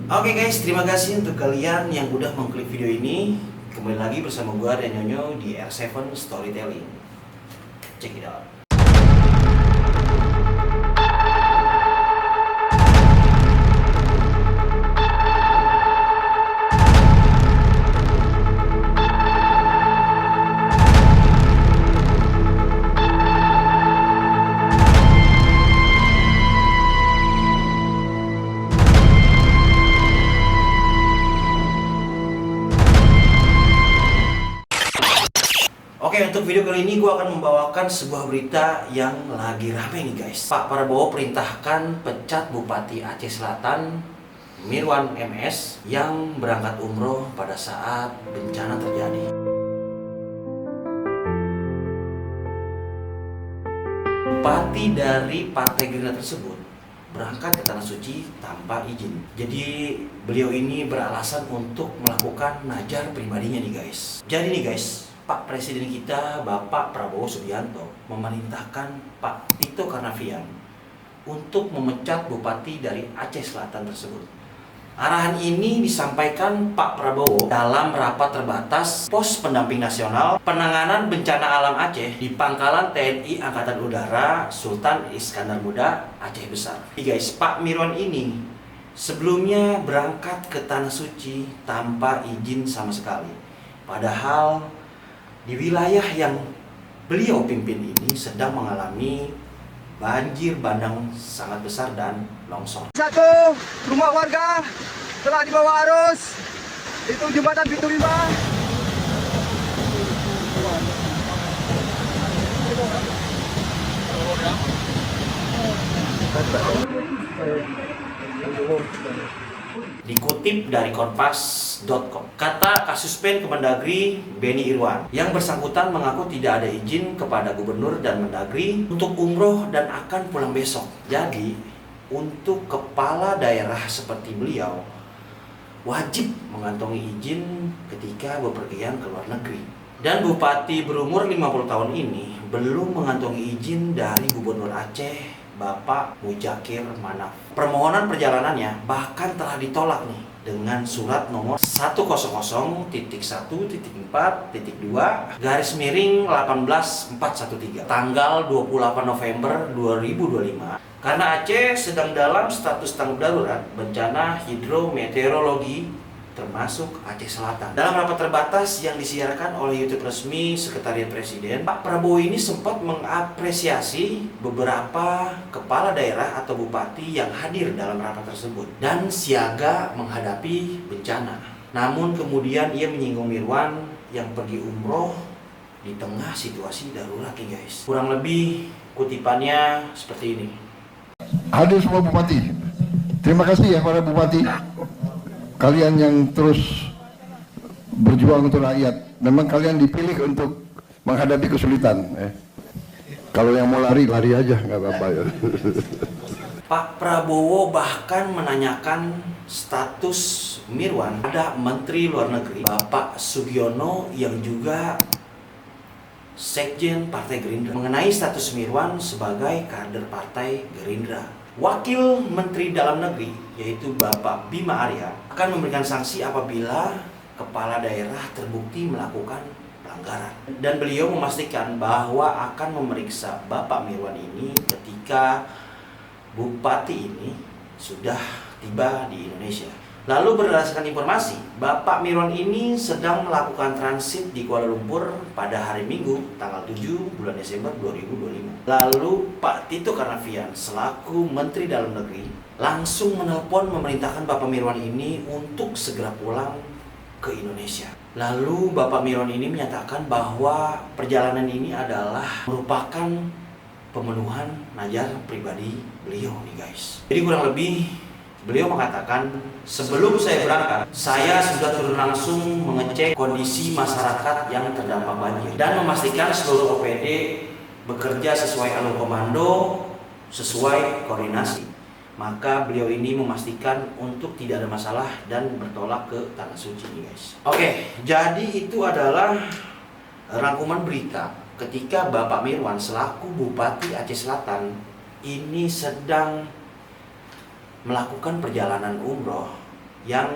Oke guys, terima kasih untuk kalian yang udah mengklik video ini. Kembali lagi bersama gua dan Nyonyo di R7 Storytelling. Check it out. Oke, untuk video kali ini gue akan membawakan sebuah berita yang lagi rame nih guys. Pak Prabowo perintahkan pecat Bupati Aceh Selatan Mirwan MS yang berangkat umroh pada saat bencana terjadi. Bupati dari Partai Gerindra tersebut berangkat ke Tanah Suci tanpa izin. Jadi beliau ini beralasan untuk melakukan najar pribadinya nih guys. Jadi nih guys, Pak Presiden kita Bapak Prabowo Subianto memerintahkan Pak Tito Karnavian untuk memecat Bupati dari Aceh Selatan tersebut. Arahan ini disampaikan Pak Prabowo dalam rapat terbatas Pos Pendamping Nasional Penanganan Bencana Alam Aceh di Pangkalan TNI Angkatan Udara Sultan Iskandar Muda Aceh Besar. Guys, Pak Mirwan ini sebelumnya berangkat ke Tanah Suci tanpa izin sama sekali. Padahal di wilayah yang beliau pimpin ini sedang mengalami banjir bandang sangat besar dan longsor. Satu rumah warga telah dibawa arus. Itu jembatan Pintu Lima. Dikutip dari Kompas.com, kata Kasubpen Kemendagri Beni Irwan, yang bersangkutan mengaku tidak ada izin kepada Gubernur dan Mendagri untuk umroh dan akan pulang besok. Jadi, untuk kepala daerah seperti beliau, wajib mengantongi izin ketika bepergian ke luar negeri. Dan Bupati berumur 50 tahun ini belum mengantongi izin dari Gubernur Aceh, Bapak Mujakir Manaf. Permohonan perjalanannya bahkan telah ditolak nih dengan surat nomor 100.1.4.2/18413 tanggal 28 November 2025 karena Aceh sedang dalam status tanggap darurat bencana hidrometeorologi termasuk Aceh Selatan. Dalam rapat terbatas yang disiarkan oleh YouTube resmi Sekretariat Presiden, Pak Prabowo ini sempat mengapresiasi beberapa kepala daerah atau bupati yang hadir dalam rapat tersebut dan siaga menghadapi bencana. Namun kemudian ia menyinggung Mirwan yang pergi umroh di tengah situasi darurat nih guys. Kurang lebih kutipannya seperti ini. Hadir semua bupati. Terima kasih ya para bupati. Kalian yang terus berjuang untuk rakyat. Memang kalian dipilih untuk menghadapi kesulitan. Kalau yang mau lari, lari aja, nggak apa-apa ya. Pak Prabowo bahkan menanyakan status Mirwan pada Menteri Luar Negeri Bapak Sugiono yang juga Sekjen Partai Gerindra mengenai status Mirwan sebagai kader Partai Gerindra. Wakil Menteri Dalam Negeri yaitu Bapak Bima Arya akan memberikan sanksi apabila kepala daerah terbukti melakukan pelanggaran. Dan beliau memastikan bahwa akan memeriksa Bapak Mirwan ini ketika Bupati ini sudah tiba di Indonesia. Lalu berdasarkan informasi, Bapak Mirwan ini sedang melakukan transit di Kuala Lumpur pada hari Minggu tanggal 7 bulan Desember 2025. Lalu Pak Tito Karnavian selaku Menteri Dalam Negeri langsung menelpon memerintahkan Bapak Mirwan ini untuk segera pulang ke Indonesia. Lalu Bapak Mirwan ini menyatakan bahwa perjalanan ini adalah merupakan pemenuhan najar pribadi beliau nih guys. Jadi kurang lebih beliau mengatakan, sebelum saya berangkat, saya sudah turun langsung mengecek kondisi masyarakat yang terdampak banjir dan memastikan seluruh OPD bekerja sesuai alur komando, sesuai koordinasi. Maka beliau ini memastikan untuk tidak ada masalah dan bertolak ke Tanah Suci nih guys. Oke, jadi itu adalah rangkuman berita ketika Bapak Mirwan selaku Bupati Aceh Selatan ini sedang melakukan perjalanan umroh yang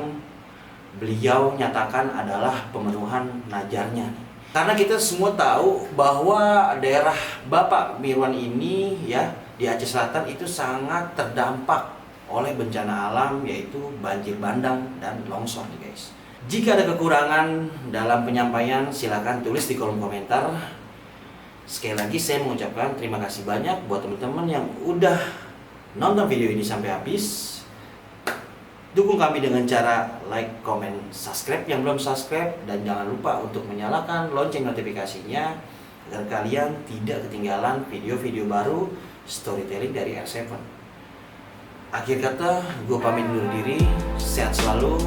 beliau nyatakan adalah pemenuhan najarnya. Karena kita semua tahu bahwa daerah Bapak Mirwan ini ya di Aceh Selatan itu sangat terdampak oleh bencana alam, yaitu banjir bandang dan longsor nih guys. Jika ada kekurangan dalam penyampaian silakan tulis di kolom komentar. Sekali lagi saya mengucapkan terima kasih banyak buat teman-teman yang udah nonton video ini sampai habis. Dukung kami dengan cara like, comment, subscribe yang belum subscribe, dan jangan lupa untuk menyalakan lonceng notifikasinya agar kalian tidak ketinggalan video-video baru storytelling dari R7. Akhir kata, gue pamit undur diri, sehat selalu,